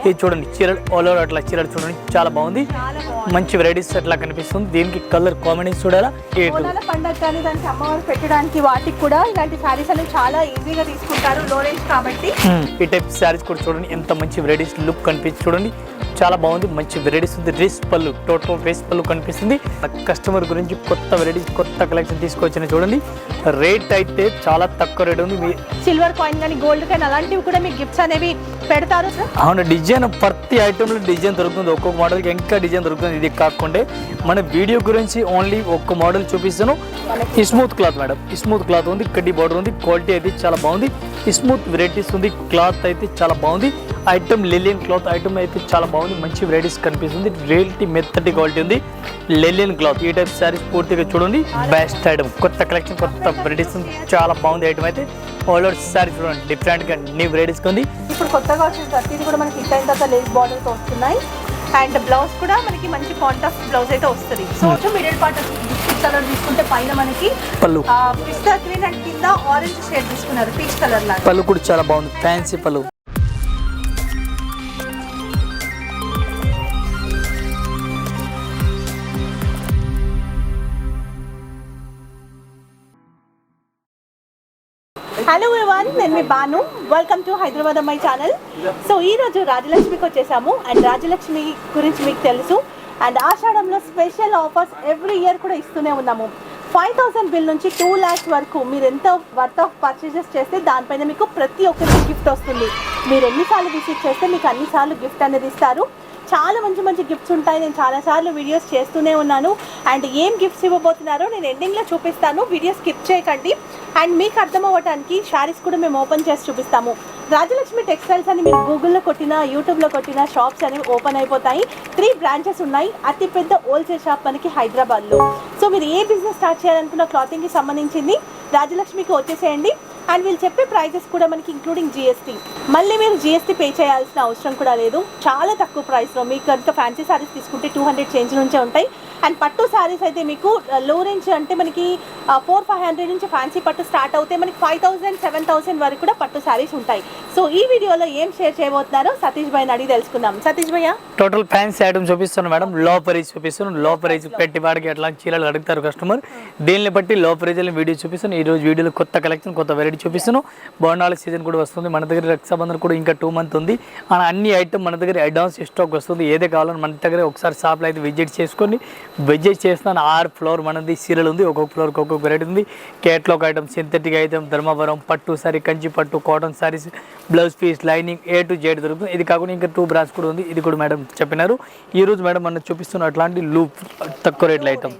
ఇది చూడండి చీరలు ఆల్ ఓవర్ అట్లా చీరలు చూడండి చాలా బాగుంది, మంచి వెరైటీస్ అట్లా కనిపిస్తుంది. దీనికి కలర్ కాంబినేషన్ చూడాలా. పండుగ కానీ దానికి అమ్మవారు పెట్టడానికి వాటికి కూడా ఇలాంటి శారీస్ అనేవి చాలా ఈజీగా తీసుకుంటారు, లో రేంజ్ కాబట్టి. ఈ టైప్ శారీస్ కూడా చూడండి ఎంత మంచి వెరైటీస్ లుక్ కనిపిస్తుంది చూడండి, చాలా బాగుంది, మంచి వెరైటీస్ ఉంది. డ్రెస్ పళ్ళు టోటల్ డ్రెస్ పళ్ళు కనిపిస్తుంది. కస్టమర్ గురించి కొత్త వెరైటీస్ కొత్త కలెక్షన్ తీసుకొచ్చిన చూడండి. రేట్ అయితే చాలా తక్కువ రేట్ ఉంది. సిల్వర్ కాయిన్ కానీ గోల్డ్ కాయిన్ అలాంటివి కూడా మీకు గిఫ్ట్స్ అనేవి పెడతారు సార్? అవును, డిజైన్ ప్రతి ఐటెంలో డిజైన్ దొరుకుతుంది, ఒక్కొక్క మోడల్కి ఇంకా డిజైన్ దొరుకుతుంది. ఇది కాకుండా మన వీడియో గురించి ఓన్లీ ఒక్క మోడల్ చూపిస్తాను. Smooth cloth madam, smooth cloth ఉంది, కడ్డీ బార్డర్ ఉంది, క్వాలిటీ అయితే చాలా బాగుంది, స్మూత్ వెరైటీస్ ఉంది, క్లాత్ అయితే చాలా బాగుంది. ఐటమ్ లెలియన్ క్లాత్ ఐటమ్ అయితే చాలా బాగుంది, మంచి వెరైటీస్ కనిపిస్తుంది. రియల్టీ మెత్తటి క్వాలిటీ ఉంది, లెలియన్ క్లాత్. ఈ టైప్ శారీస్ పూర్తిగా చూడండి, బెస్ట్ ఐటమ్, కొత్త కలెక్షన్, కొత్త వెరైటీస్ చాలా బాగుంది. ఐటమ్ అయితే ఆల్ ఓవర్ శారీ చూడండి, డిఫరెంట్ గా న్యూ వెరైటీస్ ఉంది. ఇప్పుడు కొత్తగా వచ్చిన ప్రతిది కూడా మనకి హిట్ అయిన తర్వాత లేస్ బార్డర్స్ వస్తున్నాయి. అండ్ బ్లౌజ్ కూడా మనకి మంచి కాంట్రాస్ట్ బ్లౌజ్ అయితే వస్తుంది. సో మిడిల్ పార్ట్ కలర్ తీసుకుంటే పైన మనకి పళ్ళు పిస్తా గ్రీన్ అండ్ కింద ఆరెంజ్ షేడ్ తీసుకున్నారు, పీచ్ కలర్ లాగా. పళ్ళు కూడా చాలా బాగుంది, ఫ్యాన్సీ పళ్ళు. హలో ఎవరీవన్, నేను మీ బాను. వెల్కమ్ టు హైదరాబాద్ అమ్మాయి ఛానల్. సో ఈరోజు రాజలక్ష్మికి వచ్చేసాము. అండ్ రాజలక్ష్మి గురించి మీకు తెలుసు. అండ్ ఆషాఢంలో స్పెషల్ ఆఫర్స్ ఎవ్రీ ఇయర్ కూడా ఇస్తూనే ఉన్నాము. 5,000 బిల్ నుంచి 2 lakhs వరకు మీరు ఎంత వర్త్ ఆఫ్ పర్చేజెస్ చేస్తే దానిపైన మీకు ప్రతి ఒక్కరికి గిఫ్ట్ వస్తుంది. మీరు ఎన్నిసార్లు విజిట్ చేస్తే మీకు అన్నిసార్లు గిఫ్ట్ అనేది ఇస్తారు. చాలా మంచి మంచి గిఫ్ట్స్ ఉంటాయి. నేను చాలాసార్లు వీడియోస్ చేస్తూనే ఉన్నాను. అండ్ ఏం గిఫ్ట్స్ ఇవ్వబోతున్నారో నేను ఎండింగ్లో చూపిస్తాను, వీడియో స్కిప్ చేయకండి. అండ్ మీకు అర్థం అవ్వడానికి శారీస్ కూడా మేము ఓపెన్ చేసి చూపిస్తాము. రాజలక్ష్మి టెక్స్టైల్స్ అని మీరు గూగుల్లో కొట్టినా యూట్యూబ్లో కొట్టినా షాప్స్ అనేవి ఓపెన్ అయిపోతాయి. 3 branches ఉన్నాయి. అతిపెద్ద హోల్సేల్ షాప్ మనకి హైదరాబాద్లో. సో మీరు ఏ బిజినెస్ స్టార్ట్ చేయాలనుకున్న క్లాతింగ్కి సంబంధించింది రాజలక్ష్మికి వచ్చేసేయండి. అండ్ వీళ్ళు చెప్పే ప్రైజెస్ కూడా మనకి ఇంక్లూడింగ్ జిఎస్టీ. మళ్ళీ మీరు జిఎస్టీ పే చేయాల్సిన అవసరం కూడా లేదు. చాలా తక్కువ ప్రైస్లో మీకు కనుక ఫ్యాన్సీ శారీస్ తీసుకుంటే 200 చేంజ్ నుంచే ఉంటాయి. అండ్ పట్టు శారీస్ అయితే మీకు లో రేంజ్ అంటే మనకి 400-500 నుంచి ఫ్యాన్సీ పట్టు స్టార్ట్ అవుతాయి. మనకి 5,000-7,000 వరకు కూడా పట్టు శారీస్ ఉంటాయి. సో ఈ వీడియోలో ఏం షేర్ చేయబోతున్నారో సతీష్ భాయ్ని అడిగి తెలుసుకుందాం. సతీష్ భయ్య, టోటల్ ఫ్యాన్సీ ఐటమ్ చూపిస్తున్నాను మేడం. లో ప్రైస్ చూపిస్తున్నాను. లో ప్రైస్ పెట్టి వాడికి ఎట్లా చీరలు అడుగుతారు కస్టమర్, దీన్ని బట్టి లో ప్రైజ్ వీడియో చూపిస్తాను. ఈ రోజు వీడియోలో కొత్త కలెక్షన్, కొత్త వెరైటీ చూపిస్తాను. బోనాల సీజన్ కూడా వస్తుంది మన దగ్గర, రక్షాబంధన్ కూడా ఇంకా 2 months ఉంది. అన్ని ఐటమ్ మన దగ్గర అడ్వాన్స్ స్టాక్ వస్తుంది. ఏదే కావాలని మన దగ్గర ఒకసారి షాప్లో అయితే విజిట్ చేసుకొని విజిట్ చేస్తాను. 6 floor మనది సీరియల్ ఉంది, ఒక్కొక్క ఫ్లోర్కి ఒక్కొక్క వెరైటీ ఉంది. Catalog item, synthetic item, Dharmavaram పట్టు సారీ, కంచి పట్టు, cotton saris, blouse piece, lining A to Z దొరుకుతుంది. ఇది కాకుండా ఇంకా 2 branches కూడా ఉంది. ఇది కూడా మేడం చెప్పినారు. ఈ రోజు మేడం మనం చూపిస్తున్న అట్లాంటి లూప్ తక్కువ రేట్ల ఐటమ్.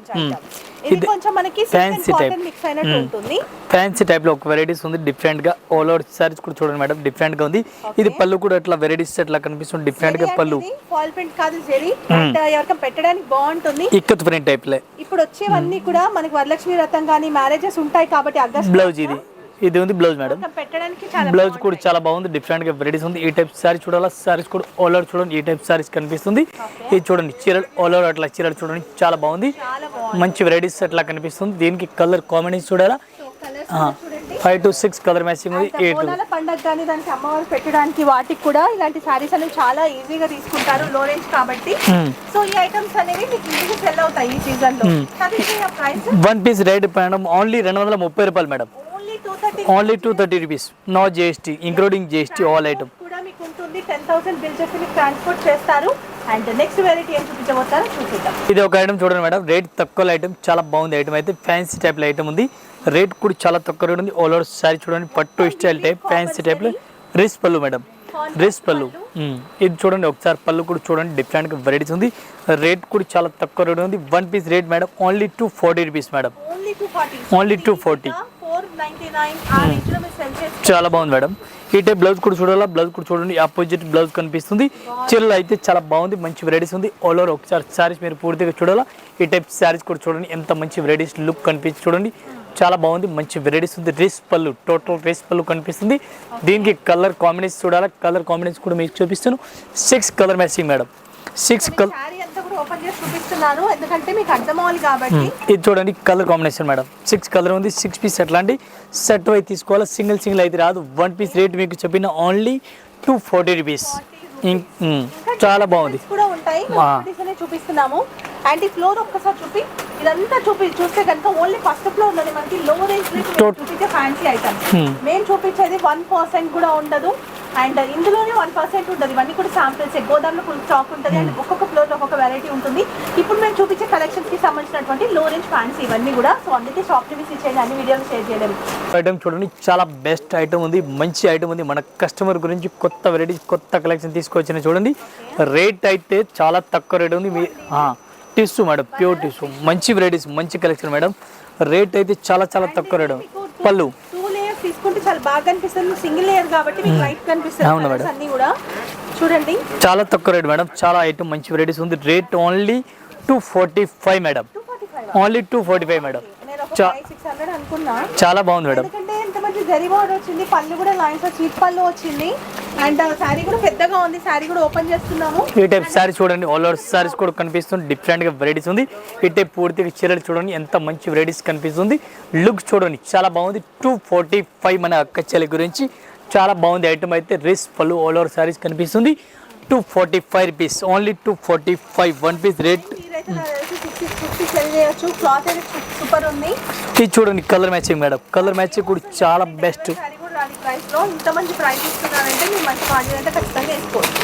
ఇది కొంచెం మనకి ఫ్యాన్సీ టైప్, మిక్స్ అయినట్టు ఉంటుంది. ఫ్యాన్సీ టైప్ లో ఒక వెరైటీస్ ఉంది డిఫరెంట్ గా. ఆల్ ఓవర్ సారీస్ కూడా చూడండి మేడం, డిఫరెంట్ గా ఉంది. ఇది పళ్ళు కూడా అట్లా వెరైటీస్ అట్లా కనిపిస్తుంది, డిఫరెంట్ గా పళ్ళు. ఫాల్ ప్రింట్ కాదు జెరీ, బట్ ఎవరికైనా పెట్టడానికి బాగుంటుంది. ఇక్కత్ ప్రింట్ టైప్ లే. ఇప్పుడు వచ్చేవన్నీ కూడా మనకి వరలక్ష్మి వ్రతం కానీ మ్యారేజెస్ ఉంటాయి కాబట్టి అగస్ట్ బ్లౌజ్ ఇది ఉంది బ్లౌజ్ మేడం. పెట్టడానికి బ్లౌజ్ కూడా చాలా బాగుంది, డిఫరెంట్ గా వెరైటీస్ ఉంది. ఈ టైప్ సారీ చూడాలా, సారీస్ కూడా ఆల్ ఓవర్ చూడండి. ఈ టైప్ సారీస్ కనిపిస్తుంది. ఇది చూడండి చీరలు ఆల్ ఓవర్ అట్లా చీరలు చూడండి చాలా బాగుంది, మంచి వెరైటీస్ అట్లా కనిపిస్తుంది. దీనికి కలర్ కాంబినేషన్ చూడాలా. 5 to 6 కలర్ మ్యాచింగ్ ఉంది. 8 పండుగ కానీ దానికి అమ్మవారు పెట్టడానికి వాటికి కూడా ఇలాంటి సారీస్ అనేవి చాలా ఈజీగా తీసుకుంటారు, లో రేంజ్ కాబట్టి. సో ఈ ఐటమ్స్ అనేవి మీకు ఈజీగా సెల్ అవుతాయి ఈ సీజన్ లో. Price 1 piece rate madam only 230 రూపాయలు madam. Only 230 rupees, no GST, including GST all item కూడా మీకు ఉంటుంది. 10,000 బిల్ చేసి మీకు ట్రాన్స్పోర్ట్ చేస్తారు. అండ్ నెక్స్ట్ వెరైటీ ఏం చూపించబోతారో చూపిద్దాం. ఇది ఒక ఐటమ్ చూడండి మేడం, రేట్ తక్కువ ఐటమ్, చాలా బాగుంది ఐటమ్. అయితే ఫ్యాన్సీ టైప్ లో ఐటమ్ ఉంది, రేట్ కూడా చాలా తక్కువ రేట్ ఉంది. ఆల్ ఓవర్ సారీ చూడండి, పట్టు స్టైల్ టైప్, ఫ్యాన్సీ టైప్ లో. రిస్ పళ్ళు మేడం, రిస్ పళ్ళు. ఇది చూడండి ఒకసారి, పళ్ళు కూడా చూడండి, డిఫరెంట్ గా వెరైటీస్ ఉంది. రేట్ కూడా చాలా తక్కువ రేట్ ఉంది. 1 piece rate madam only 240 rupees madam. Only 240. చాలా బాగుంది మేడం. ఈ టైప్ బ్లౌజ్ కూడా చూడాలా, బ్లౌజ్ కూడా చూడండి, ఆపోజిట్ బ్లౌజ్ కనిపిస్తుంది. చీరలు అయితే చాలా బాగుంది, మంచి వెరైటీస్ ఉంది. ఆల్ ఓవర్ ఒకసారి శారీస్ మీరు పూర్తిగా చూడాలా. ఈ టైప్ శారీస్ కూడా చూడండి, ఎంత మంచి వెరైటీస్ లుక్ కనిపిస్తుంది చూడండి, చాలా బాగుంది, మంచి వెరైటీస్ ఉంది. డ్రెస్ పళ్ళు టోటల్ డ్రెస్ పళ్ళు కనిపిస్తుంది. దీనికి కలర్ కాంబినేషన్ చూడాలా, కలర్ కాంబినేషన్ కూడా మీకు చూపిస్తాను. 6 colour matching madam. 6 colour open చేసి చూపిస్తున్నాను ఎందుకంటే మీకు అర్థం అవ్వాలి కాబట్టి. ఇది చూడండి కలర్ కాంబినేషన్ మేడం, 6 కలర్ ఉంది. 6 piece అట్లాంటి సెట్ అయితే తీసుకోవాలి, సింగిల్ అయితే రాదు. 1 piece రేట్ మీకు చెప్పిన ఓన్లీ 240 రూపీస్. చాలా బాగుంది కూడా ఉంటాయి డిజైన్ చూపిస్తున్నాము. అండ్ ఈ ఫ్లోర్ ఒక్కసారి ఇదంతా చూస్తే కనుక ఓన్లీ ఫస్ట్ ఫ్లోర్ లోనే మనకి లో రేంజ్ చూపించే ఫ్యాన్సీ ఐటమ్స్. మేము చూపించేది 1% కూడా ఉండదు. అండ్ ఇందులోనే 1% ఉంటుంది. ఇవన్నీ కూడా శాంపిల్స్, గోదాంలో ఫుల్ స్టాక్ ఉంటుంది. అండ్ ఒక్కొక్క ఫ్లోర్ లో ఒక్కొక్క వెరైటీ ఉంటుంది. ఇప్పుడు మేము చూపించే కలెక్షన్స్ కి సంబంధించినటువంటి లో రేంజ్ ఫ్యాన్సీ ఇవన్నీ కూడా. సో అందుకే షాప్ కి విజిట్ చేయండి, అన్ని వీడియోలు షేర్ చేయలేము. ఐటమ్ చూడండి, చాలా బెస్ట్ ఐటమ్ ఉంది, మంచి ఐటమ్ ఉంది. మన కస్టమర్ గురించి కొత్త వెరైటీ, కొత్త కలెక్షన్ తీసుకొచ్చిన చూడండి. రేట్ అయితే చాలా తక్కువ రేట్ ఉంది. టిష్యూ మేడం, ప్యూర్ టిష్యూ, మంచి వెరైటీస్, మంచి కలెక్షన్ మేడం. రేట్ అయితే చాలా చాలా తక్కువ రేట్. పళ్ళు తీసుకుంటే చాలా బాగా కనిపిస్తుంది. సింగిల్ లేయర్ కాబట్టి మీకు లైట్ కనిపిస్తుంది. అవును మేడం, అన్ని కూడా చూడండి చాలా తక్కువ రేట్ మేడం. చాలా ఐటమ్ మంచి వెరైటీస్ ఉంది. Rate only 245 madam. Only 245 madam. చాలా బాగుంది మేడం. ఎందుకంటే ఎంత మంచి జరీ బోర్డర్ వచ్చింది, పళ్ళు కూడా లైన్స్ చీప్ పళ్ళు వచ్చింది. అండ్ శారీ కూడా పెద్దగా ఉంది. శారీ కూడా ఓపెన్ చేస్తున్నాము. ఈ టైప్ శారీ చూడండి, ఆల్ ఓవర్ శారీస్ కూడా కనిపిస్తుంది. డిఫరెంట్ గా వెరైటీస్ ఉంది. ఈ టైప్ పూర్తిగా చీరలు చూడండి, ఎంత మంచి వెరైటీస్ కనిపిస్తుంది. లుక్ చూడండి, చాలా బాగుంది. 245 మన అక్క చెల్లి గురించి చాలా బాగుంది ఐటమ్. అయితే రిస్ పళ్ళు ఆల్ ఓవర్ శారీస్ కనిపిస్తుంది. 245 rupees, only 245 one piece rate. Super ఉంది. ఇది చూడండి, colour matching madam. Colour matching కూడా చాలా బెస్ట్.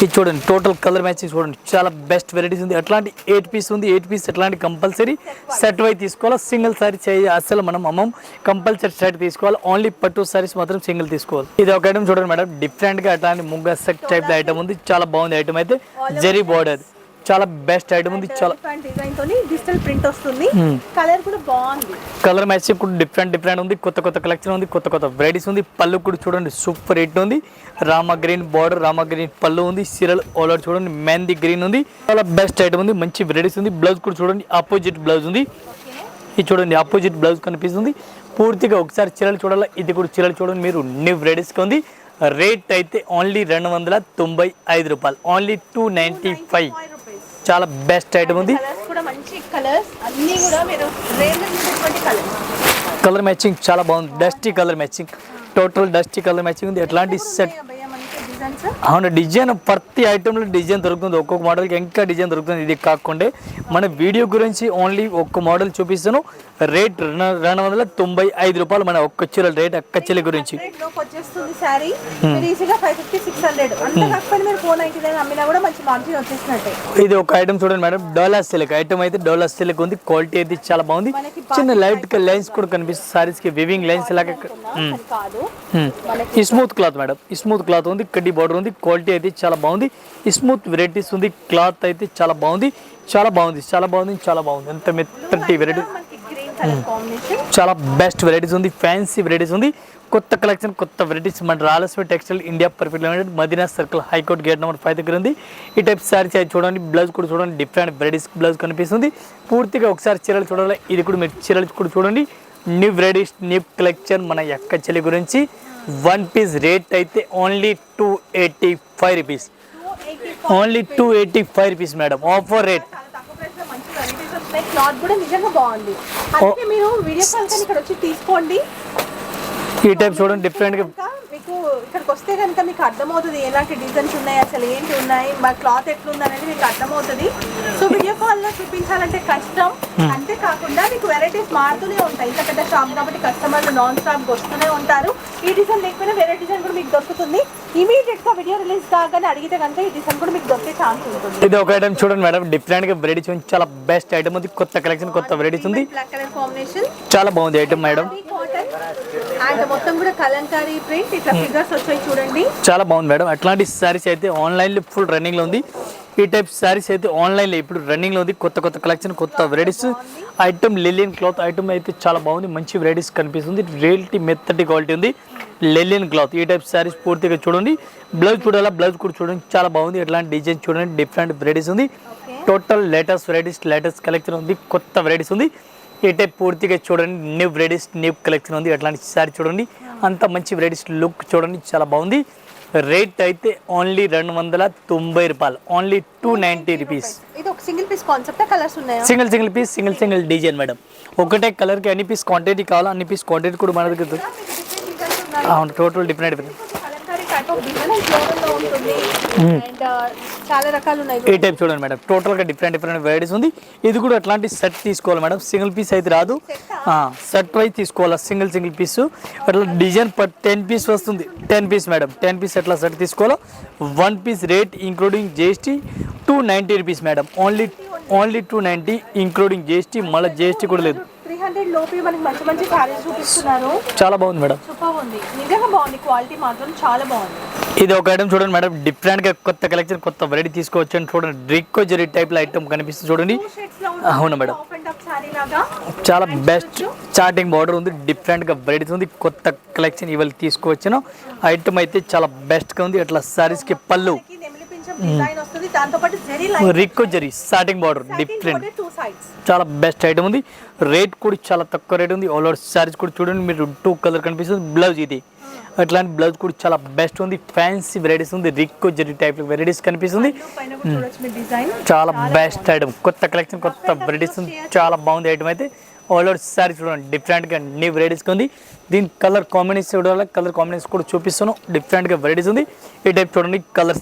ఇది చూడండి, టోటల్ కలర్ మ్యాచింగ్ చూడండి, చాలా బెస్ట్ వెరైటీస్ ఉంది. అట్లాంటి 8 పీస్ ఉంది. 8 పీస్ అట్లాంటి కంపల్సరీ సెట్ వై తీసుకోవాలి. సింగిల్ సారీ చేయి అసలు మనం అమ్మం. కంపల్సరీ సెట్ తీసుకోవాలి. ఓన్లీ పట్టు సారీస్ మాత్రం సింగిల్ తీసుకోవాలి. ఇది ఒక ఐటమ్ చూడండి మేడం, డిఫరెంట్ గా అట్లాంటి ముగ్గ సెట్ టైప్ ఐటమ్ ఉంది. చాలా బాగుంది ఐటమ్. అయితే జెరీ బోర్డర్ చాలా బెస్ట్ ఐటమ్ ఉంది. చాలా డిజైన్ తోని డిజిటల్ ప్రింట్ వస్తుంది. కలర్ కూడా బాగుంది. కలర్ మ్యాచింగ్ కూడా డిఫరెంట్ ఉంది. కొత్త కలెక్షన్ ఉంది, కొత్త వెరైటీస్ ఉంది. పళ్ళు కూడా చూడండి, సూపర్ హిట్ ఉంది. Rama green border, Rama green పళ్ళు ఉంది. సీరియల్ ఆల్ ఓవర్ చూడండి, మెహందీ గ్రీన్ ఉంది. చాలా బెస్ట్ ఐటమ్ ఉంది, మంచి వెరైటీస్ ఉంది. బ్లౌజ్ కూడా చూడండి, ఆపోజిట్ బ్లౌజ్ ఉంది. ఇది చూడండి, ఆపోజిట్ బ్లౌజ్ కనిపిస్తుంది. పూర్తిగా ఒకసారి చీరలు చూడాలి. ఇది కూడా చీరలు చూడండి మీరు, న్యూ వెరైటీస్గా ఉంది. రేట్ అయితే ఓన్లీ 295 రూపాయలు, ఓన్లీ 295. చాలా బెస్ట్ ఐటమ్ ఉంది. కలర్ మ్యాచింగ్ చాలా బాగుంది. Dusty colour matching, total dusty colour matching ఉంది. ఎట్లాంటి సెట్ అవును, డిజైన్ ప్రతి ఐటెంలో డిజైన్ దొరుకుతుంది. ఒక్కొక్క మోడల్కి ఇంకా డిజైన్ దొరుకుతుంది. ఇది కాకుండా మన వీడియో గురించి ఓన్లీ ఒక్క మోడల్ చూపిస్తాను. రేట్ 295 రూపాయలు. మన ఒక్క చీరల రేట్ అక్క చీర గురించి. ఇది ఒక ఐటమ్ చూడండి మేడం, డోలా సిల్క్ ఐటమ్. అయితే డోలా సిల్క్ ఉంది. క్వాలిటీ అయితే చాలా బాగుంది. చిన్న లైట్ లైన్స్ కూడా కనిపిస్తుంది. సారీస్ కి వివింగ్ లైన్స్ లాగా. Smooth cloth madam, smooth cloth ఉంది. కడ్డీ బార్డర్ ఉంది. క్వాలిటీ అయితే చాలా బాగుంది. స్మూత్ వెరైటీస్ ఉంది. క్లాత్ అయితే చాలా బాగుంది. ఎంత మెత్తటి వెరైటీ, చాలా బెస్ట్ వెరైటీస్ ఉంది. ఫ్యాన్సీ వెరైటీస్ ఉంది. కొత్త కలెక్షన్, కొత్త వెరైటీస్. మన Rayalaseema Textile India Perfect Limited, Madina circle, high court gate number 5 దగ్గర ఉంది. ఈ టైప్ సారీస్ అయితే చూడండి. బ్లౌజ్ కూడా చూడండి, డిఫరెంట్ వెరైటీస్ బ్లౌజ్ కనిపిస్తుంది. పూర్తిగా ఒకసారి చీరలు చూడాలి. ఇది కూడా మీరు చీరలు కూడా చూడండి. న్యూ వెరైటీస్, న్యూ కలెక్షన్ మన అక్క చెల్లి గురించి. వన్ పీస్ రేట్ అయితే only 285 rupees, only 285 rupees madam. Offer rate. Cloth కూడా నిజంగా బాగుంది. అందుకే మీరు వీడియో కాల్ కానీ ఇక్కడ వచ్చి తీసుకోండి. ఈ టైప్ చూడండి, డిఫరెంట్ గా మీకు ఇక్కడికి వస్తే కనుక మీకు అర్థమవుతుంది ఎలాంటి డిజైన్స్ ఉన్నాయి, అసలు ఏంటి ఉన్నాయి, మా క్లాత్ ఎట్లుంది అనేది మీకు అర్థమవుతుంది. సో వీడియో కాల్ లో చూపించాలంటే కష్టం. అంతేకాకుండా మీకు వెరైటీస్ మారుతూనే ఉంటాయి. ఇంత పెద్ద షాప్ కాబట్టి కస్టమర్లు నాన్ స్టాప్ వస్తూనే ఉంటారు. ఈ డిజైన్ లేకపోయినా వేరే డిజైన్ కూడా మీకు దొరుకుతుంది. ఇమీడియట్ గా వీడియో రిలీజ్ కాగానే అడిగితే కనుక ఈ డిజైన్ కూడా మీకు దొరికే ఛాన్స్ ఉంటుంది. ఇది ఒక ఐటమ్ చూడండి మేడం, డిఫరెంట్ గా వెరైటీస్ ఉంది. చాలా బెస్ట్ ఐటమ్ ఉంది. కొత్త కలెక్షన్, కొత్త వెరైటీస్ ఉంది. బ్లాక్ కలర్ కాంబినేషన్ చాలా బాగుంది ఐటమ్ మేడం. అండ్ మొత్తం కూడా కలంకారీ ప్రింట్, ఇట్లా ఫిగర్స్ వచ్చాయి చూడండి. చాలా బాగుంది మేడం. అట్లాంటి సారీస్ అయితే ఆన్లైన్ లో ఫుల్ రన్నింగ్ లో ఉంది. ఈ టైప్ సారీస్ అయితే ఆన్లైన్ లో ఇప్పుడు రన్నింగ్ లో ఉంది. కొత్త కలెక్షన్, కొత్త వెరైటీస్ ఐటమ్. లెలియన్ క్లాత్ ఐటమ్ అయితే చాలా బాగుంది. మంచి వెరైటీస్ కనిపిస్తుంది. రియల్టీ మెత్తటి క్వాలిటీ ఉంది. లెలియన్ క్లాత్. ఈ టైప్ సారీస్ పూర్తిగా చూడండి. బ్లౌజ్ చూడాలా, బ్లౌజ్ కూడా చూడండి. చాలా బాగుంది. ఎట్లాంటి డిజైన్ చూడండి, డిఫరెంట్ వెరైటీస్ ఉంది. Total latest varieties, latest collection ఉంది. కొత్త వెరైటీస్ ఉంది. ఈ టైప్ పూర్తిగా చూడండి. న్యూ వెరైటీస్, న్యూ కలెక్షన్ ఉంది. అట్లాంటి సారీ చూడండి. అంత మంచి వెరైటీస్ లుక్ చూడండి, చాలా బాగుంది. రేట్ అయితే ఓన్లీ 290 రూపాయలు, ఓన్లీ 290 రూపీస్. ఇది ఒక సింగిల్ పీస్ కాన్సెప్ట్. కలర్స్ ఉన్నాయా? Single piece, single design madam. ఒకటే కలర్ కి అన్ని పీస్ క్వాంటిటీ కావాలా, అన్ని పీస్ క్వాంటిటీ కూడా మన దగ్గర. అవును, total different. Kalamkari type of design and floral లో ఉంటుంది అండ్ చాలా రకాలు ఉన్నాయి. ఈ టైప్ చూడండి మేడం, టోటల్గా డిఫరెంట్ వెరైటీస్ ఉంది. ఇది కూడా అట్లాంటి సెట్ తీసుకోవాలి మేడం, సింగిల్ పీస్ అయితే రాదు, సెట్ వైజ్ తీసుకోవాలి. సింగిల్ పీస్ అట్లా డిజైన్ 10 పీస్ వస్తుంది. 10 పీస్ మేడం, 10 పీస్ ఎట్లా సెట్ తీసుకోవాలో. 1 piece rate including GST 290 rupees madam, only 290 including GST, మళ్ళీ జిఎస్టీ కూడా లేదు. 300 లోపే మనకి మంచి మంచి సారీస్ చూపిస్తున్నారు. చాలా బాగుంది మేడం, సూపర్ ఉంది, నిజంగా బాగుంది, క్వాలిటీ మాత్రం చాలా బాగుంది. ఇది ఒక ఐటమ్ చూడండి మేడం, డిఫరెంట్ గా కొత్త కలెక్షన్ కొత్త వెరైటీ తీసుకోవచ్చు అని చూడండి. డ్రిక్కో జరీ టైప్ లో ఐటమ్ కనిపిస్తుంది చూడండి. అవును మేడం, చాలా బెస్ట్ స్టార్టింగ్ బార్డర్ ఉంది, డిఫరెంట్ గా వెరైటీస్ ఉంది, కొత్త కలెక్షన్ ఇవాళ తీసుకోవచ్చును. ఐటమ్ అయితే చాలా బెస్ట్ గా ఉంది. అట్లా సారీస్ కి పళ్ళు రిక్కో జరీ స్టార్టింగ్ బార్డర్ డిఫరెంట్, చాలా బెస్ట్ ఐటమ్ ఉంది. రేట్ కూడా చాలా తక్కువ రేట్ ఉంది. ఆల్ ఓవర్ సారీస్ కూడా చూడండి మీరు 2 కలర్ కనిపిస్తుంది. బ్లౌజ్ ఇది అట్లాంటి బ్లౌజ్ కూడా చాలా బెస్ట్ ఉంది. ఫ్యాన్సీ వెరైటీస్ ఉంది, రిక్కో జరీ టైప్ వెరైటీస్ కనిపిస్తుంది. చాలా బెస్ట్ ఐటమ్, కొత్త కలెక్షన్ కొత్త వెరైటీస్ ఉంది, చాలా బాగుంది ఐటమ్ అయితే. ఆల్ ఓవర్ సారీ చూడండి డిఫరెంట్గా న్యూ వెరైటీస్ ఉంది. దీని కలర్ కాంబినేషన్ చూడాలి, కలర్ కాంబినేషన్ కూడా చూపిస్తాను. డిఫరెంట్గా వెరైటీస్ ఉంది. ఈ టైప్ చూడండి కలర్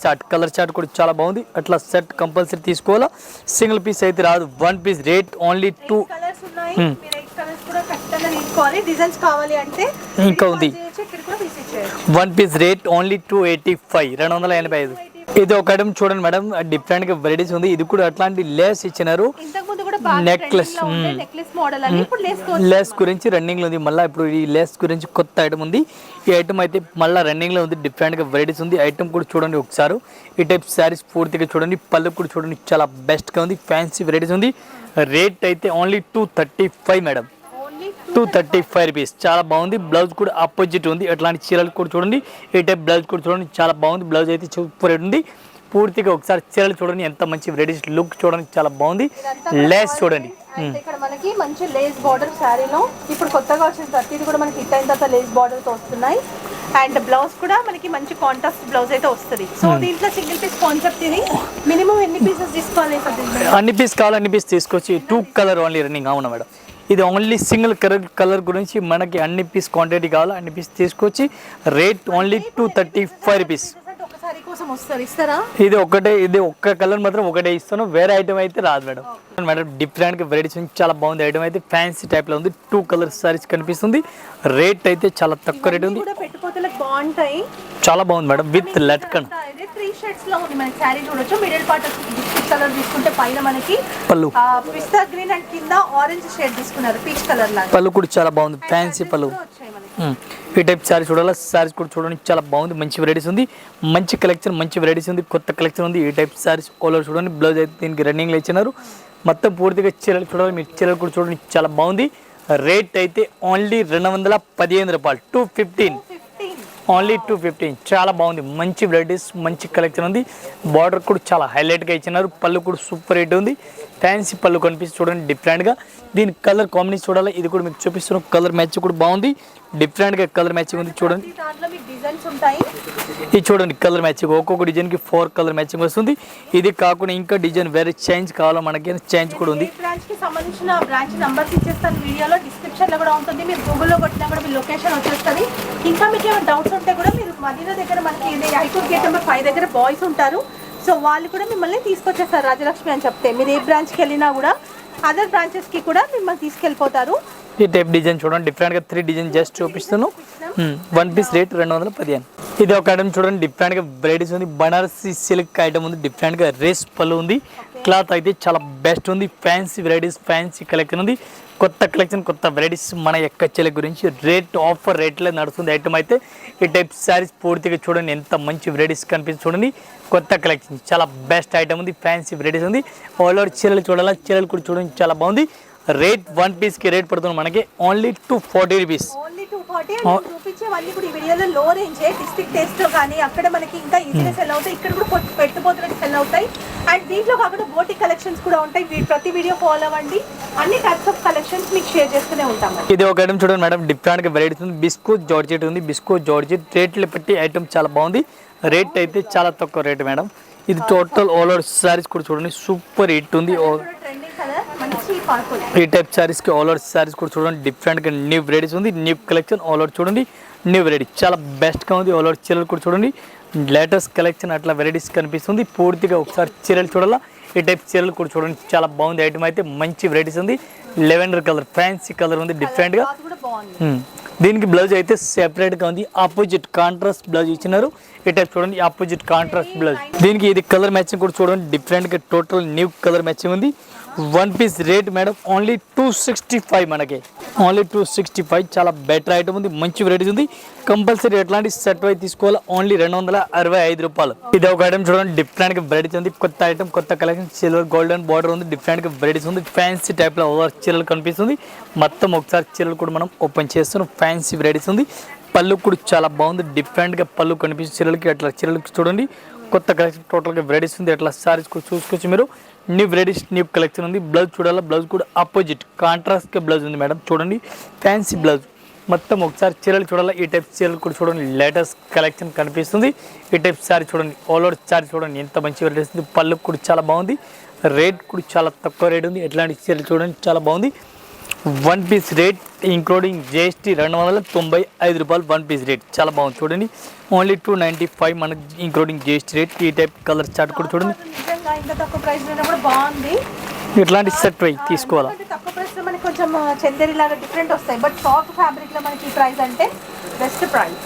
చార్ట్ కూడా చాలా బాగుంది. అట్లా సెట్ కంపల్సరీ తీసుకోవాలా, సింగిల్ పీస్ అయితే రాదు. 1 పీస్ రేట్ ఓన్లీ 2. ఇంకా ఉంది 1 పీస్ రేట్ ఓన్లీ 285, 285. ఇది ఒక ఐటమ్ చూడండి మేడం, డిఫరెంట్ గా వెరైటీస్ ఉంది. ఇది కూడా అట్లాంటి లేస్ ఇచ్చినారు, నెక్లెస్ లేస్ గురించి రన్నింగ్ లో ఉంది. మళ్ళీ ఇప్పుడు ఈ లేస్ గురించి కొత్త ఐటమ్ ఉంది. ఈ ఐటమ్ అయితే మళ్ళీ రన్నింగ్ లో ఉంది, డిఫరెంట్ గా వెరైటీస్ ఉంది. ఐటమ్ కూడా చూడండి ఒకసారి. ఈ టైప్ శారీస్ పూర్తిగా చూడండి, పళ్ళు కూడా చూడండి, చాలా బెస్ట్ గా ఉంది. ఫ్యాన్సీ వెరైటీస్ ఉంది. రేట్ అయితే ఓన్లీ 235 మేడం, 235 రూపీస్, చాలా బాగుంది. బ్లౌజ్ కూడా ఆపోజిట్ ఉంది. అట్లాంటి చీరలు కూడా చూడండి. ఈ టైప్ బ్లౌజ్ కూడా చూడండి, చాలా బాగుంది. బ్లౌజ్ అయితే సూపర్ రేట్ ఉంది. పూర్తిగా ఒకసారి చీరలు చూడండి, ఎంత మంచి వెరైటీస్, లుక్ చూడండి, చాలా బాగుంది. లేస్ చూడండి, ఇక్కడ మనకి మంచి లేస్ బార్డర్ శారీలో ఇప్పుడు కొత్తగా వచ్చిన ప్రతిది కూడా మనకి హిట్ అయిన తర్వాత లేస్ బార్డర్ తో వస్తున్నాయి. అండ్ బ్లౌజ్ కూడా మనకి మంచి కాంట్రాస్ట్ బ్లౌజ్ అయితే వస్తుంది. సో దీంట్లో సింగిల్ పీస్ కాన్సెప్ట్ ఇది. మినిమం ఎన్ని పీసెస్ తీసుకోవాలి? అన్ని పీస్ కావాలి, అన్ని పీస్ తీసుకొచ్చి 2 కలర్ ఓన్లీ రన్నింగ్. అవునా మేడం, ఇది ఓన్లీ సింగిల్ కలర్ గురించి మనకి అన్ని పీస్ క్వాంటిటీ కావాలి, అన్ని పీస్ తీసుకొచ్చి రేట్ ఓన్లీ 235 రూపీస్. ఇది ఒక్క కలర్ మాత్రం ఒకటే ఇస్తాను, వేరే ఐటమ్ అయితే రాదు మేడం. మేడం డిఫరెంట్ గా వెరైటీస్ చాలా బాగుంది. ఐటమ్ అయితే ఫ్యాన్సీ టైప్ లో ఉంది. 2 కలర్ సారీస్ కనిపిస్తుంది. రేట్ అయితే చాలా తక్కువ రేట్ ఉంది, చాలా బాగుంది మేడం. విత్ లట్కన్ 3 షేడ్స్ లో ఉంది మనకి సారీ చూడొచ్చు. మిడిల్ పార్ట్ బిస్కెట్ కలర్ తీసుకుంటే పైన మనకి పళ్ళు పిస్తా గ్రీన్ అండ్ కింద ఆరెంజ్ షేడ్ తీసుకున్నారు, పీచ్ కలర్ లాగా. పళ్ళు కూడా చాలా బాగుంది, ఫ్యాన్సీ పళ్ళు. ఈ టైప్ సారీ చూడాలి, సారీస్ కూడా చూడండి, చాలా బాగుంది. మంచి వెరైటీస్ ఉంది, మంచి కలెక్షన్, మంచి వెరైటీస్ ఉంది, కొత్త కలెక్షన్ ఉంది. ఈ టైప్ సారీస్ ఓలర్ చూడండి. బ్లౌజ్ అయితే దీనికి రన్నింగ్ లో ఇచ్చినారు. మొత్తం పూర్తిగా చీరలు చూడాలి, మీరు చీరలు కూడా చూడండి, చాలా బాగుంది. రేట్ అయితే ఓన్లీ 215 రూపాయలు, 215, ఓన్లీ 215. చాలా బాగుంది, మంచి వెరైటీస్, మంచి కలెక్షన్ ఉంది. బార్డర్ కూడా చాలా హైలైట్గా ఇచ్చినారు. పళ్ళు కూడా సూపర్ రేట్ ఉంది. ఫ్యాన్సీ పళ్ళు కనిపిస్తుంది చూడండి డిఫరెంట్గా. దీని కలర్ కాంబినేషన్ చూడాలి, ఇది కూడా మీకు చూపిస్తున్నాం. కలర్ మ్యాచ్ కూడా బాగుంది, డిఫరెంట్గా కలర్ మ్యాచింగ్ ఉంది చూడండి. ఇది చూడండి కలర్ మ్యాచింగ్, ఒక్కొక్క డిజైన్కి 4 కలర్ మ్యాచింగ్ వస్తుంది. ఇది కాకుండా ఇంకా డిజైన్ వేరే చేంజ్ కావాలో మనకి చేంజ్ కూడా ఉంది. సంబంధించిన బ్రాంచ్ నంబర్స్ ఇచ్చేస్తాను వీడియోలో, డిస్క్రిప్షన్ లో కూడా ఉంటుంది. మీరు గూగుల్లో కొట్టినా కూడా మీ లొకేషన్ వచ్చేస్తుంది. ఇంకా మీకు ఏమైనా డౌట్స్ ఉంటే కూడా మీరు మదీనా దగ్గర మనకి హైకోర్ట్ గేట్ నెంబర్ 5 దగ్గర బాయ్స్ ఉంటారు. సో వాళ్ళు కూడా మిమ్మల్ని తీసుకొచ్చేస్తారు రాజలక్ష్మి అని చెప్తే. మీరు ఏ బ్రాంచ్కి వెళ్ళినా కూడా అదర్ బ్రాంచెస్కి కూడా మిమ్మల్ని తీసుకెళ్ళిపోతారు. ఈ టైప్ డిజైన్ చూడండి, డిఫరెంట్గా 3 డిజైన్ జస్ట్ చూపిస్తాను. 1 పీస్ రేట్ 215. ఇది ఒక ఐటమ్ చూడండి, డిఫరెంట్గా వెరైటీస్ ఉంది. బనారసి సిల్క్ ఐటమ్ ఉంది, డిఫరెంట్గా రేస్ పళ్ళు ఉంది. క్లాత్ అయితే చాలా బెస్ట్ ఉంది. ఫ్యాన్సీ వెరైటీస్, ఫ్యాన్సీ కలెక్షన్ ఉంది. కొత్త కలెక్షన్, కొత్త వెరైటీస్ మన యొక్క చెల్లి గురించి రేట్ ఆఫర్ రేట్లో నడుస్తుంది ఐటమ్ అయితే. ఈ టైప్ శారీస్ పూర్తిగా చూడండి, ఎంత మంచి వెరైటీస్ కనిపిస్తుంది చూడండి. కొత్త కలెక్షన్ చాలా బెస్ట్ ఐటమ్ ఉంది, ఫ్యాన్సీ వెరైటీస్ ఉంది. ఆల్ ఓవర్ చీరలు చూడాలి, చీరలు కూడా చూడండి, చాలా బాగుంది. రేట్ 1 పీస్కి రేట్ పడుతుంది మనకి ఓన్లీ 240 రూపీస్. చూపించేవన్నీ కూడా ఈ వీడియోలో లో రేంజ్ డిస్ట్రిక్ట్ టేస్ట్ లో కానీ అక్కడ మనకి ఇంకా ఈజీగా సెల్ అవుతాయి. ఇక్కడ కూడా పెట్టుబడులకు సెల్ అవుతాయి. అండ్ దీంట్లో కాకుండా బోటి కలెక్షన్స్ కూడా ఉంటాయి. ప్రతి వీడియో ఫాలో అవ్వండి, అన్ని టైప్స్ ఆఫ్ కలెక్షన్స్ మీకు షేర్ చేస్తూనే ఉంటాం. ఇది ఒక ఐటమ్ చూడండి మేడం, డిఫరెంట్ గా వెరైటీస్ ఉంది. బిస్కో జార్జెట్ ఉంది, బిస్కో జార్జెట్ రేట్లు పెట్టి ఐటమ్ చాలా బాగుంది. రేట్ అయితే చాలా తక్కువ రేట్ మేడం. ఇది టోటల్ ఆల్ ఓవర్ సారీస్ కూడా చూడండి, సూపర్ హిట్ ఉంది. ఈ టైప్ సారీస్ కి ఆల్ ఓవర్ సారీస్ కూడా చూడండి, డిఫరెంట్ గా న్యూ వెరైటీస్ ఉంది. న్యూ కలెక్షన్ ఆల్ ఓవర్ చూడండి, న్యూ వెరైటీ చాలా బెస్ట్ గా ఉంది. ఆల్ ఓవర్ చీరలు కూడా చూడండి, లేటెస్ట్ కలెక్షన్ అట్లా వెరైటీస్ కనిపిస్తుంది. పూర్తిగా ఒకసారి చీరలు చూడాలా. ఈ టైప్ చీరలు కూడా చూడండి, చాలా బాగుంది. ఐటమ్ అయితే మంచి వెరైటీస్ ఉంది. లెవెండర్ కలర్, ఫ్యాన్సీ కలర్ ఉంది డిఫరెంట్గా. దీనికి బ్లౌజ్ అయితే సెపరేట్గా ఉంది. ఆపోజిట్ కాంట్రాస్ట్ బ్లౌజ్ ఇచ్చినారు. ఈ టైప్ చూడండి, ఆపోజిట్ కాంట్రాస్ట్ బ్లౌజ్. దీనికి ఇది కలర్ మ్యాచింగ్ కూడా చూడండి, డిఫరెంట్గా టోటల్ న్యూ కలర్ మ్యాచింగ్ ఉంది. One piece rate madam only 265. మనకి ఓన్లీ 265. చాలా బెటర్ ఐటమ్ ఉంది, మంచి వెరైటీస్ ఉంది. కంపల్సరీ ఎట్లాంటి సెట్ వై తీసుకోవాలి. ఓన్లీ 265 రూపాయలు. ఇది ఒక ఐటమ్ చూడండి, డిఫరెంట్గా వెరైటీస్ ఉంది. కొత్త ఐటమ్, కొత్త కలెక్షన్, సిల్వర్ గోల్డెన్ బార్డర్ ఉంది. డిఫరెంట్గా వెరైటీస్ ఉంది. ఫ్యాన్సీ టైప్లో ఓవర్ చీరలు కనిపిస్తుంది. మొత్తం ఒకసారి చీరలు కూడా మనం ఓపెన్ చేస్తున్నాం. ఫ్యాన్సీ వెరైటీస్ ఉంది. పళ్ళు కూడా చాలా బాగుంది, డిఫరెంట్గా పళ్ళు కనిపిస్తుంది చీరలకి. అట్లా చీరలకి చూడండి, కొత్త కలెక్షన్ టోటల్గా వెరైటీస్ ఉంది. అట్లా సారీస్ కూడా చూసుకోవచ్చు మీరు. న్యూ వెరైటీస్, న్యూ కలెక్షన్ ఉంది. బ్లౌజ్ చూడాలా, బ్లౌజ్ కూడా ఆపోజిట్ కాంట్రాస్ట్గా బ్లౌజ్ ఉంది మేడం. చూడండి, ఫ్యాన్సీ బ్లౌజ్. మొత్తం ఒకసారి చీరలు చూడాలా. ఈ టైప్ చీరలు కూడా చూడండి, లేటెస్ట్ కలెక్షన్ కనిపిస్తుంది. ఈ టైప్ సారీ చూడండి, ఆల్ ఓవర్ సారీ చూడండి, ఎంత మంచి వెరైటీస్ ఉంది. పళ్ళు కూడా చాలా బాగుంది. రేట్ కూడా చాలా తక్కువ రేట్ ఉంది. ఎట్లాంటి చీరలు చూడండి, చాలా బాగుంది. One piece rate including GST 295 రూపాయలు. వన్ పీస్ రేట్ చాలా బాగుంది. చూడండి, ఓన్లీ 295 మనకి ఇంక్లూడింగ్ జిఎస్టీ రేట్. ఈ టైప్ కలర్ చార్ట్ కూడా చూడండి, ఇట్లాంటి సెట్ వై తీసుకోవాలా. తక్కువ ప్రైస్ లో మనకి కొంచెం చందేరి లాగా డిఫరెంట్ వస్తాయి, బట్ సాఫ్ట్ ఫ్యాబ్రిక్ లో మనకి ప్రైస్ అంటే బెస్ట్ ప్రైస్.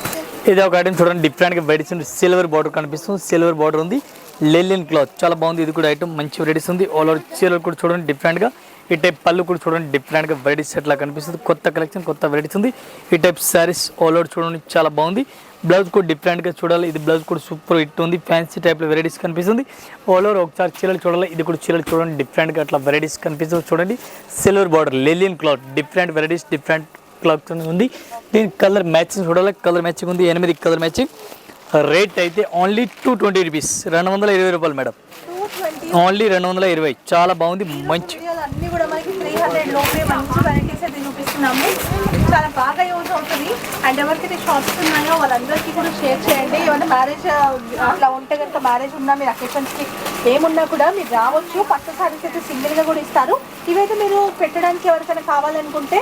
ఇది ఒక ఐటమ్ చూడండి, డిఫరెంట్గా వెరైటీస్ ఉంది. సిల్వర్ బార్డర్ కనిపిస్తుంది, సిల్వర్ బార్డర్ ఉంది. లెలిన్ క్లాత్ చాలా బాగుంది. ఇది కూడా ఐటమ్ మంచి వెరైటీస్ ఉంది. ఆల్ ఓవర్ చీరలు కూడా చూడండి, డిఫరెంట్గా. ఈ టైప్ పళ్ళు కూడా చూడండి, డిఫరెంట్గా వెరైటీస్ ఎట్లా కనిపిస్తుంది. కొత్త కలెక్షన్, కొత్త వెరైటీస్ ఉంది. ఈ టైప్ శారీస్ ఆల్ ఓవర్ చూడండి, చాలా బాగుంది. బ్లౌజ్ కూడా డిఫరెంట్గా చూడాలి. ఇది బ్లౌజ్ కూడా సూపర్ హిట్ ఉంది. ఫ్యాన్సీ టైప్లో వెరైటీస్ కనిపిస్తుంది. ఆల్ ఓవర్ ఒకసారి చీరలు చూడాలి. ఇది కూడా చీరలు చూడండి, డిఫరెంట్గా అట్లా వెరైటీస్ కనిపిస్తుంది. చూడండి, silver border, linen cloth, different varieties, different cloth ఉంది. దీని కలర్ మ్యాచింగ్ చూడాలి. కలర్ మ్యాచింగ్ ఉంది, 8 కలర్ మ్యాచింగ్. రేట్ అయితే ఓన్లీ 220 రూపీస్, 220 రూపాయలు మేడం. ఓన్లీ 220. చాలా బాగుంది, మంచి. అన్ని కూడా మనకి 300 లోపే మంచి వెరైటీస్ అయితే చూపిస్తున్నాము. చాలా బాగా యూజ్ అవుతుంది. అండ్ ఎవరికైతే షాప్స్ ఉన్నాయో వాళ్ళందరికీ కూడా షేర్ చేయండి. ఏమైనా మ్యారేజ్ అట్లా ఉంటే కనుక, మ్యారేజ్ ఉన్నా మీరు అకేషన్స్కి ఏమున్నా కూడా మీరు రావచ్చు. పట్టు సారీస్ అయితే సింగిల్గా కూడా ఇస్తారు. ఇవైతే మీరు పెట్టడానికి ఎవరికైనా కావాలనుకుంటే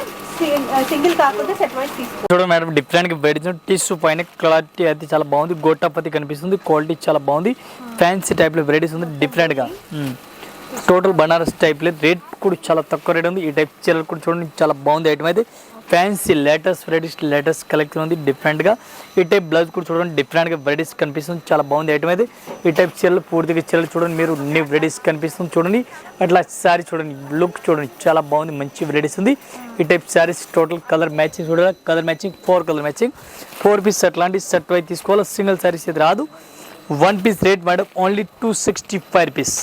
సింగిల్ కాకపోతే సెట్ వైజ్ తీసుకోండి. చూడండి మేడం, డిఫరెంట్గా వెరైటీస్. టిష్యూ పైన క్లారిటీ అయితే చాలా బాగుంది. గోటాపతి కనిపిస్తుంది, క్వాలిటీ చాలా బాగుంది. ఫ్యాన్సీ టైప్లో వెరైటీస్ ఉంది, డిఫరెంట్గా. టోటల్ బనారస్ టైప్లో రేట్ కూడా చాలా తక్కువ రేట్ ఉంది. ఈ టైప్ చీరలు కూడా చూడండి, చాలా బాగుంది ఐటమ్ అయితే. Fancy latest varieties, latest collection ఉంది డిఫరెంట్గా. ఈ టైప్ బ్లౌజ్ కూడా చూడండి, డిఫరెంట్గా వెరైటీస్ కనిపిస్తుంది. చాలా బాగుంది ఐటమ్ అయితే. ఈ టైప్ చీరలు పూర్తిగా చీరలు చూడండి మీరు, న్యూ వెరైటీస్ కనిపిస్తుంది. చూడండి, అట్లా శారీ చూడండి, లుక్ చూడండి, చాలా బాగుంది, మంచి వెరైటీస్ ఉంది. ఈ type saris total colour matching చూడాలి. Colour matching 4 colour matching. 4 piece అట్లాంటి సెట్ వై తీసుకోవాలి. సింగిల్ శారీస్ ఇది రాదు. One piece rate madam only 265 rupees.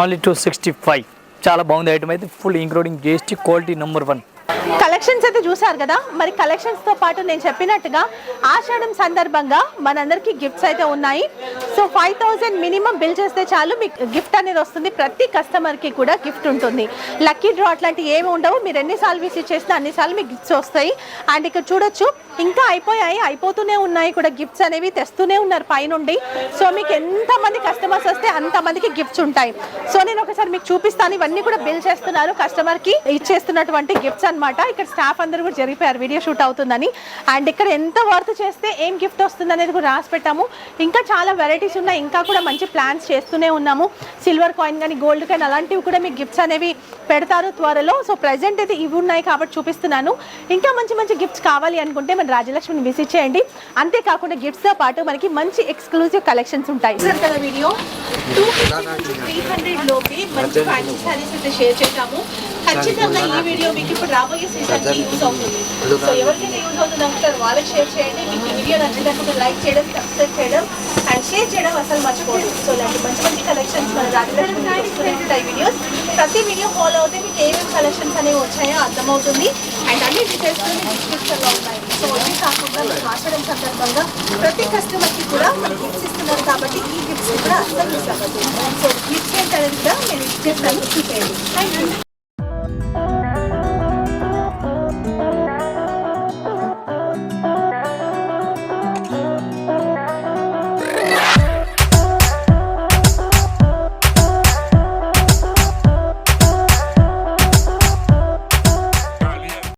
Only 265. చాలా బాగుంది ఐటమ్ అయితే. Full including GST, quality number 1. Collections అయితే చూసారు కదా. మరి కలెక్షన్స్తో పాటు నేను చెప్పినట్టుగా ఆషాఢం సందర్భంగా మనందరికీ గిఫ్ట్స్ అయితే ఉన్నాయి. సో 5000 మినిమం బిల్ చేస్తే చాలు మీకు గిఫ్ట్ అనేది వస్తుంది. ప్రతి కస్టమర్కి కూడా గిఫ్ట్ ఉంటుంది. లక్కీ డ్రా అట్లాంటివి ఏమి ఉండవు. మీరు ఎన్నిసార్లు విజిట్ చేసినా అన్నిసార్లు మీకు గిఫ్ట్స్ వస్తాయి. అండ్ ఇక్కడ చూడొచ్చు, ఇంకా అయిపోతూనే ఉన్నాయి కూడా. గిఫ్ట్స్ అనేవి తెస్తూనే ఉన్నారు పైనుండి. సో మీకు ఎంతమంది కస్టమర్స్ వస్తే అంతమందికి గిఫ్ట్స్ ఉంటాయి. సో నేను ఒకసారి మీకు చూపిస్తాను. ఇవన్నీ కూడా బిల్ చేస్తున్నారు, కస్టమర్కి ఇచ్చేస్తున్నటువంటి గిఫ్ట్స్ అనమాట. ఇక్కడ స్టాఫ్ అందరూ కూడా జరిగిపోయారు, వీడియో షూట్ అవుతుందని. అండ్ ఇక్కడ ఎంత వర్త్ చేస్తే ఏం గిఫ్ట్ వస్తుంది అనేది కూడా రాసి పెట్టాము. ఇంకా చాలా వెరైటీస్ ఉన్నాయి. ఇంకా కూడా మంచి ప్లాన్స్ చేస్తూనే ఉన్నాము. సిల్వర్ కాయిన్ కానీ, గోల్డ్ కాయిన్ అలాంటివి కూడా మీకు గిఫ్ట్స్ అనేవి పెడతారు త్వరలో. సో ప్రెజెంట్ అయితే ఇవి ఉన్నాయి కాబట్టి చూపిస్తున్నాను. ఇంకా మంచి మంచి గిఫ్ట్స్ కావాలి అనుకుంటే మన రాజలక్ష్మిని విజిట్ చేయండి. అంతేకాకుండా గిఫ్ట్స్తో పాటు మనకి మంచి ఎక్స్క్లూజివ్ కలెక్షన్స్ ఉంటాయి. వీడియో 250-300 లోపే మంచి ఫ్యాన్సీ సారీస్ అయితే షేర్ చేశాము. ఖచ్చితంగా ఈ వీడియో మీకు ఇప్పుడు రాబోయే సీజన్కి యూజ్ అవుతుంది. సో ఎవరికైతే యూజ్ అవుతుంది అనుకుంటారు వాళ్ళకి షేర్ చేయండి. మీకు ఈ వీడియో నచ్చినప్పుడు లైక్ చేయడం, సబ్స్క్రైబ్ చేయడం అండ్ షేర్ చేయడం అసలు మర్చిపోదు. సో ఇలాంటి మంచి మంచి కలెక్షన్స్ మన రాజలక్ష్మి ఉంటాయి వీడియోస్. ప్రతి వీడియో ఫాలో అవుతే మీకు ఏమేమి కలెక్షన్స్ అనేవి వచ్చాయో అర్థమవుతుంది. అండ్ అన్ని డీటెయిల్స్ డిస్క్రిప్షన్లో ఉన్నాయి. సో ఇవి కాకుండా మనం ఆషాఢం సందర్భంగా ప్రతి కస్టమర్కి కూడా మనం గిఫ్ట్స్ ఇస్తున్నారు కాబట్టి ఈ గిఫ్ట్స్ కూడా అస్సలు మిస్ అవ్వదు. సో గిఫ్ట్స్ ఏంటనేది కూడా నేను ఇచ్చేస్తాను, చూసేయండి. Thank you.